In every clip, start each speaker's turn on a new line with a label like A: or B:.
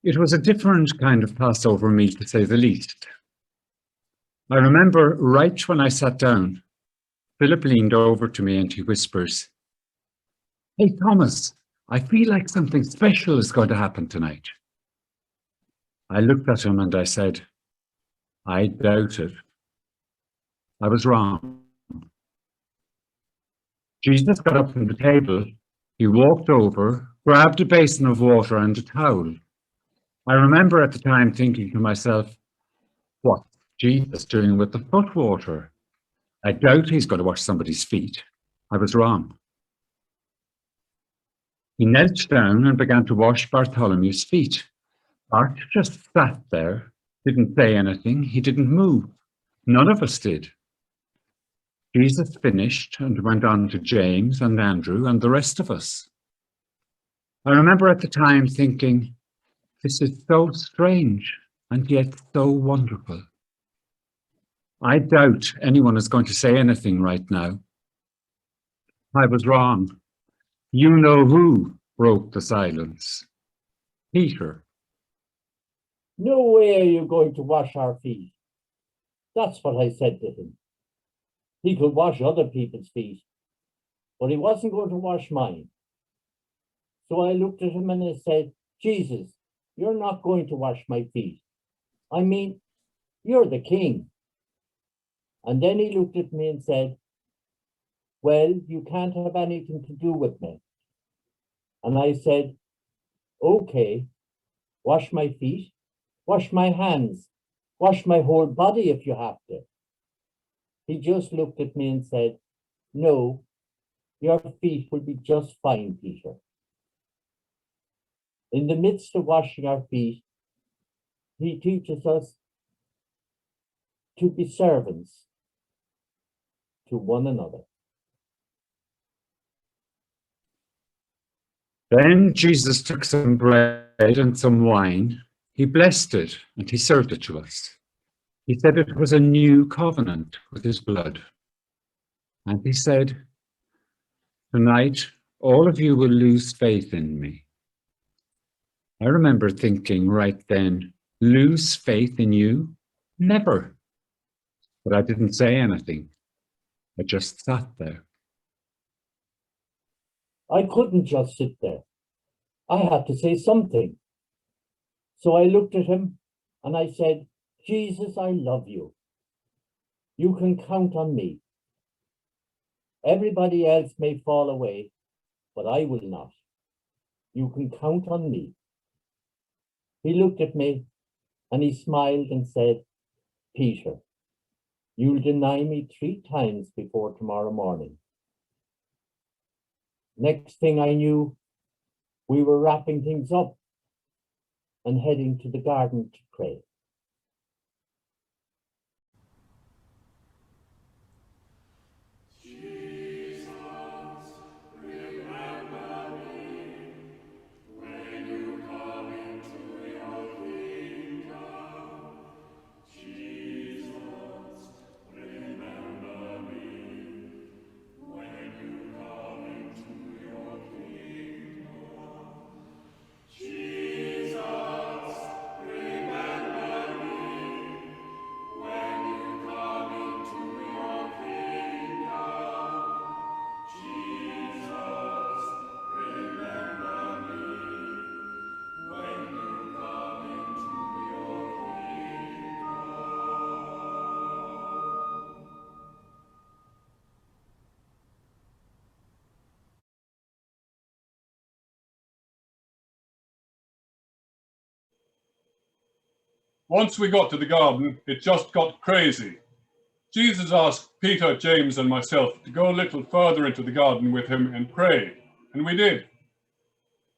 A: It was a different kind of Passover meal, to say the least. I remember right when I sat down, Philip leaned over to me and he whispers, "Hey, Thomas, I feel like something special is going to happen tonight." I looked at him and I said, "I doubt it." I was wrong. Jesus got up from the table. He walked over, grabbed a basin of water and a towel. I remember at the time thinking to myself, what's Jesus doing with the foot water? I doubt he's going to wash somebody's feet. I was wrong. He knelt down and began to wash Bartholomew's feet. Bart just sat there, didn't say anything, he didn't move. None of us did. Jesus finished and went on to James and Andrew and the rest of us. I remember at the time thinking, this is so strange and yet so wonderful. I doubt anyone is going to say anything right now. I was wrong. You know who broke the silence. Peter.
B: "No way are you going to wash our feet." That's what I said to him. He could wash other people's feet, but he wasn't going to wash mine. So I looked at him and I said, "Jesus, you're not going to wash my feet. I mean, you're the king." And then he looked at me and said, "Well, you can't have anything to do with me." And I said, "Okay, wash my feet, wash my hands, wash my whole body if you have to." He just looked at me and said, "No, your feet will be just fine, Peter." In the midst of washing our feet, he teaches us to be servants to one another.
A: Then Jesus took some bread and some wine. He blessed it and he served it to us. He said it was a new covenant with his blood. And he said, "Tonight, all of you will lose faith in me." I remember thinking right then, lose faith in you? Never. But I didn't say anything. I just sat there.
B: I couldn't just sit there. I had to say something. So I looked at him and I said, "Jesus, I love you. You can count on me. Everybody else may fall away, but I will not. You can count on me." He looked at me and he smiled and said, "Peter, you'll deny me 3 times before tomorrow morning." Next thing I knew, we were wrapping things up and heading to the garden to pray.
C: Once we got to the garden, it just got crazy. Jesus asked Peter, James, and myself to go a little further into the garden with him and pray, and we did.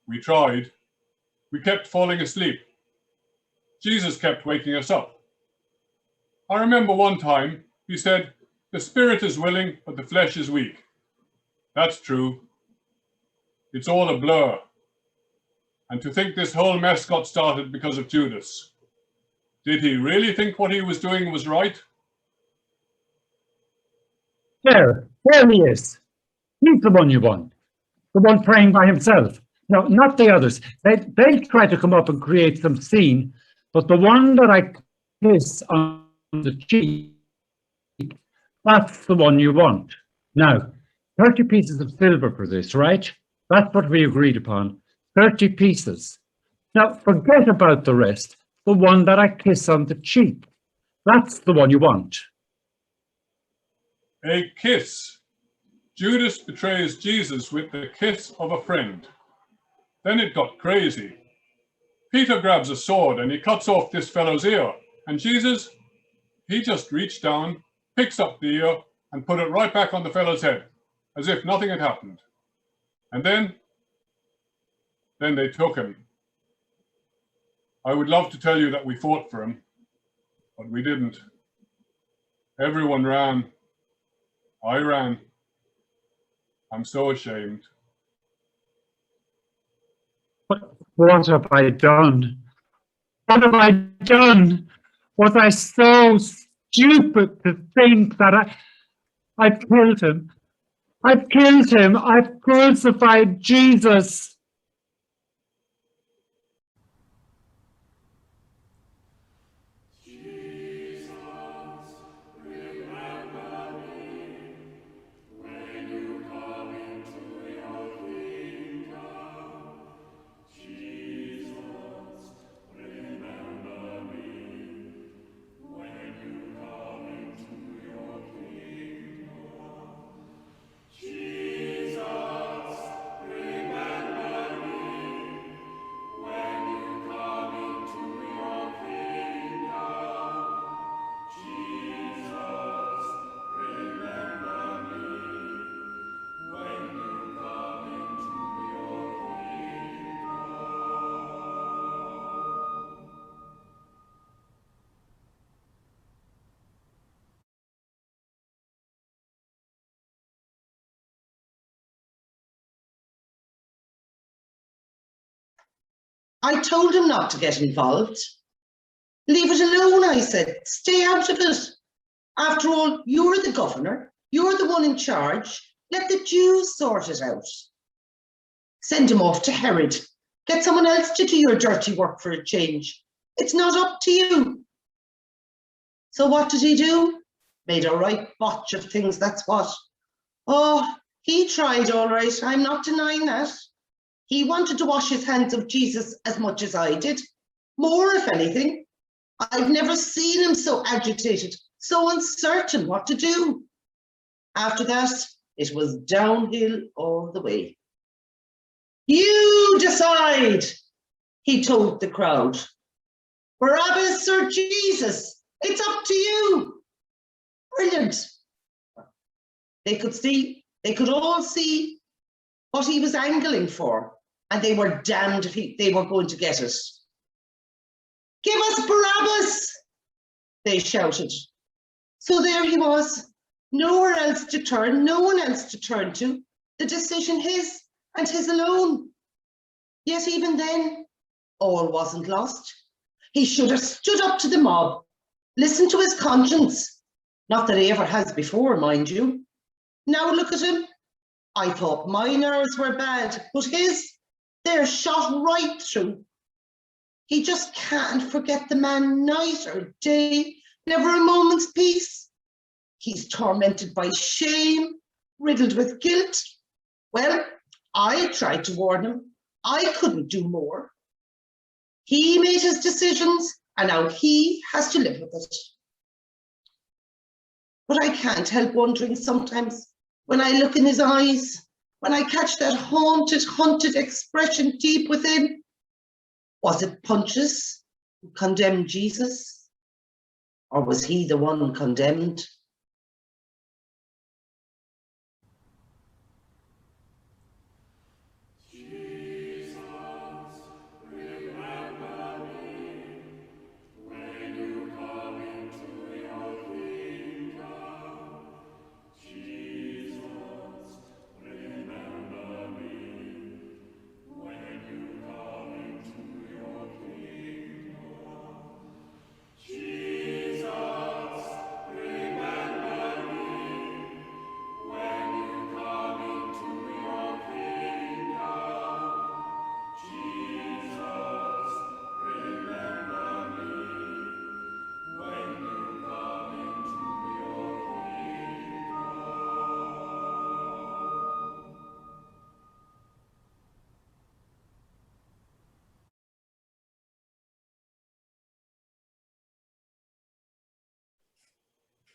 C: We tried. We kept falling asleep. Jesus kept waking us up. I remember one time he said, "The spirit is willing, but the flesh is weak." That's true. It's all a blur. And to think this whole mess got started because of Judas. Did he really think what he was doing was right?
A: There he is. He's the one you want. The one praying by himself. No, not the others. They'll try to come up and create some scene, but the one that I kiss on the cheek, that's the one you want. Now, 30 pieces of silver for this, right? That's what we agreed upon. 30 pieces. Now, forget about the rest. The one that I kiss on the cheek, that's the one you want.
C: A kiss. Judas betrays Jesus with the kiss of a friend. Then it got crazy. Peter grabs a sword and he cuts off this fellow's ear. And Jesus, he just reached down, picks up the ear and put it right back on the fellow's head, as if nothing had happened. And then they took him. I would love to tell you that we fought for him, but we didn't. Everyone ran. I ran. I'm so ashamed.
A: What have I done? What have I done? Was I so stupid to think that I've killed him? I've killed him. I've crucified Jesus.
D: I told him not to get involved. Leave it alone, I said. Stay out of it. After all, you're the governor. You're the one in charge. Let the Jews sort it out. Send him off to Herod. Get someone else to do your dirty work for a change. It's not up to you. So what did he do? Made a right botch of things, that's what. Oh, he tried all right. I'm not denying that. He wanted to wash his hands of Jesus as much as I did. More, if anything. I've never seen him so agitated, so uncertain what to do. After that, it was downhill all the way. You decide, he told the crowd. Barabbas or Jesus, it's up to you. Brilliant. They could all see what he was angling for, and they were damned if they were going to get it. Give us Barabbas, they shouted. So there he was, nowhere else to turn, no one else to turn to, the decision his and his alone. Yet even then, all wasn't lost. He should have stood up to the mob, listened to his conscience. Not that he ever has before, mind you. Now look at him. I thought my nerves were bad, but his, they're shot right through. He just can't forget the man night or day, never a moment's peace. He's tormented by shame, riddled with guilt. Well, I tried to warn him. I couldn't do more. He made his decisions, and now he has to live with it. But I can't help wondering sometimes, when I look in his eyes, when I catch that haunted, hunted expression deep within, was it Pontius who condemned Jesus? Or was he the one condemned?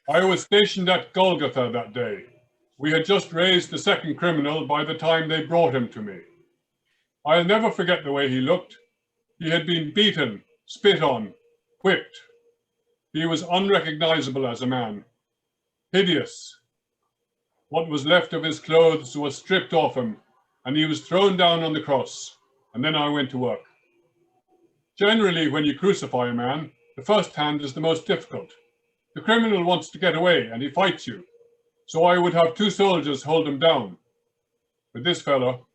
C: I was stationed at Golgotha that day. We had just raised the second criminal by the time they brought him to me. I'll never forget the way he looked. He had been beaten, spit on, whipped. He was unrecognizable as a man. Hideous. What was left of his clothes was stripped off him, and he was thrown down on the cross, and then I went to work. Generally, when you crucify a man, the first hand is the most difficult. The criminal wants to get away, and he fights you. So I would have 2 soldiers hold him down. But this fellow,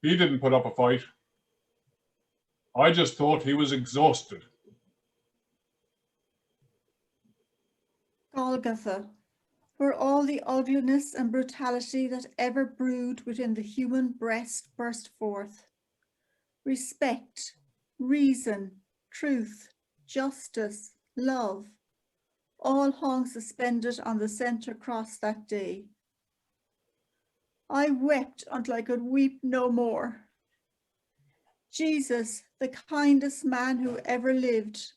C: he didn't put up a fight. I just thought he was exhausted.
E: Golgotha, where all the ugliness and brutality that ever brewed within the human breast burst forth. Respect, reason, truth, justice, love, all hung suspended on the centre cross that day. I wept until I could weep no more. Jesus, the kindest man who ever lived.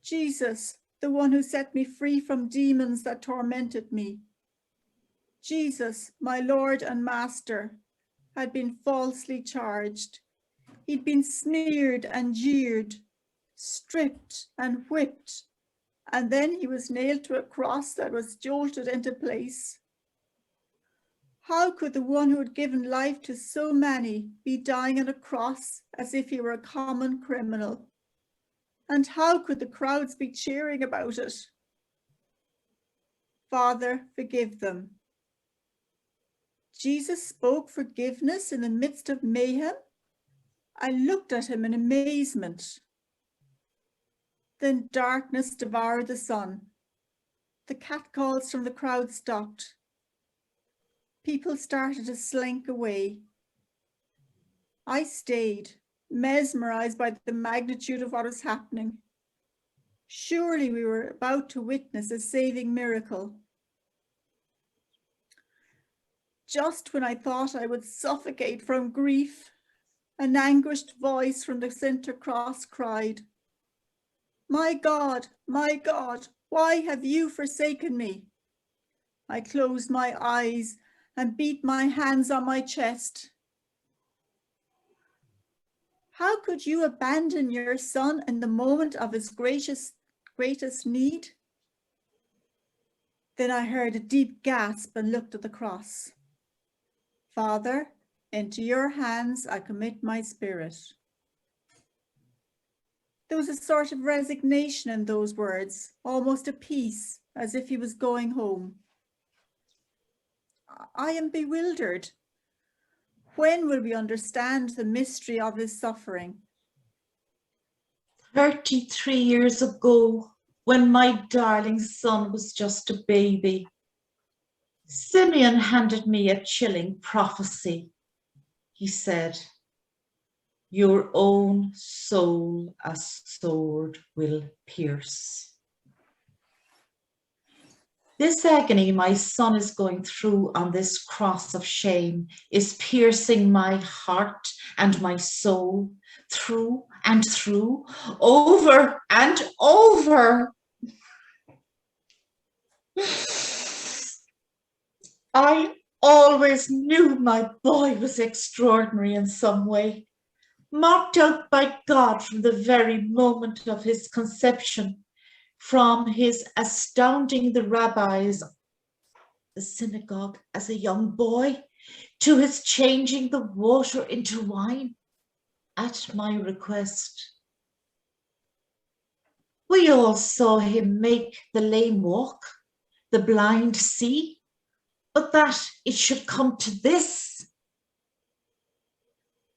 E: Jesus, the one who set me free from demons that tormented me. Jesus, my Lord and Master, had been falsely charged. He'd been smeared and jeered, stripped and whipped, and then he was nailed to a cross that was jolted into place. How could the one who had given life to so many be dying on a cross as if he were a common criminal? And how could the crowds be cheering about it? Father, forgive them. Jesus spoke forgiveness in the midst of mayhem. I looked at him in amazement. Then darkness devoured the sun. The catcalls from the crowd stopped. People started to slink away. I stayed, mesmerized by the magnitude of what was happening. Surely we were about to witness a saving miracle. Just when I thought I would suffocate from grief, an anguished voice from the center cross cried, my God, why have you forsaken me?" I closed my eyes and beat my hands on my chest. How could you abandon your son in the moment of his greatest need? Then I heard a deep gasp and looked at the cross. Father, into your hands I commit my spirit. There was a sort of resignation in those words, almost a peace, as if he was going home. I am bewildered. When will we understand the mystery of his suffering?
F: 33 years ago, when my darling son was just a baby, Simeon handed me a chilling prophecy. He said, "Your own soul a sword will pierce." This agony my son is going through on this cross of shame is piercing my heart and my soul through and through, over and over. I always knew my boy was extraordinary in some way, marked out by God from the very moment of his conception, from his astounding the rabbis, the synagogue as a young boy, to his changing the water into wine at my request. We all saw him make the lame walk, the blind see, but that it should come to this.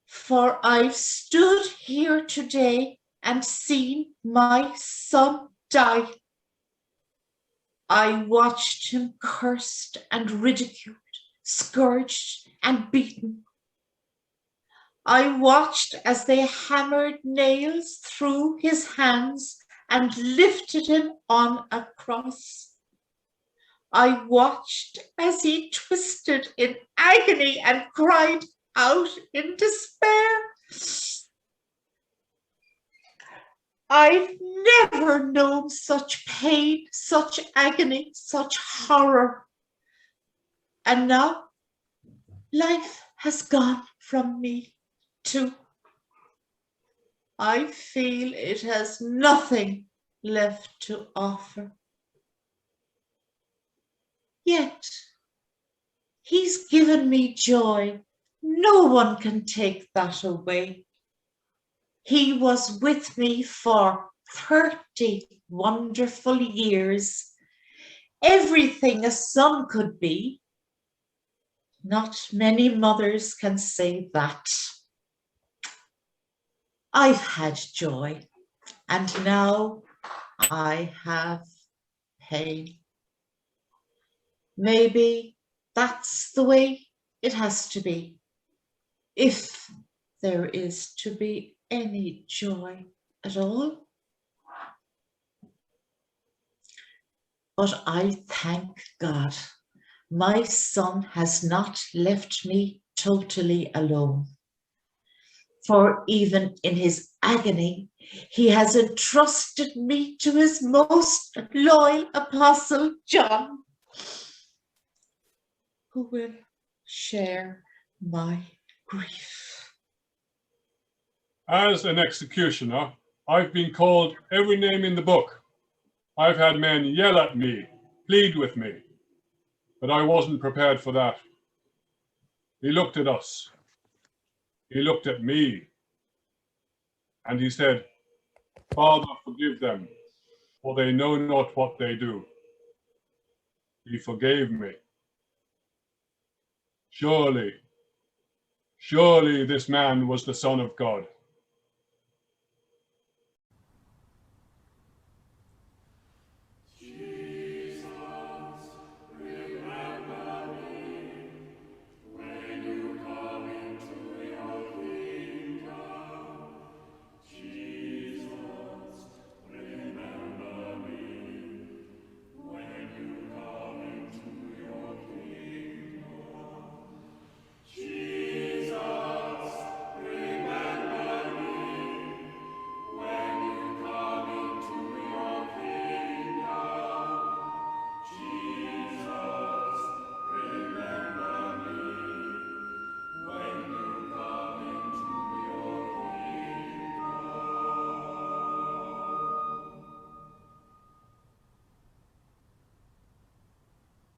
F: For I've stood here today and seen my son die. I watched him cursed and ridiculed, scourged and beaten. I watched as they hammered nails through his hands and lifted him on a cross. I watched as he twisted in agony and cried out in despair. I've never known such pain, such agony, such horror. And now life has gone from me too. I feel it has nothing left to offer. Yet he's given me joy. No one can take that away. He was with me for 30 wonderful years. Everything a son could be. Not many mothers can say that. I've had joy, and now I have pain. Maybe that's the way it has to be, if there is to be any joy at all. But I thank God, my son has not left me totally alone. For even in his agony, he has entrusted me to his most loyal apostle, John, who will share my grief.
C: As an executioner, I've been called every name in the book. I've had men yell at me, plead with me, but I wasn't prepared for that. He looked at us. He looked at me, and he said, "Father, forgive them, for they know not what they do." He forgave me. Surely, surely this man was the Son of God.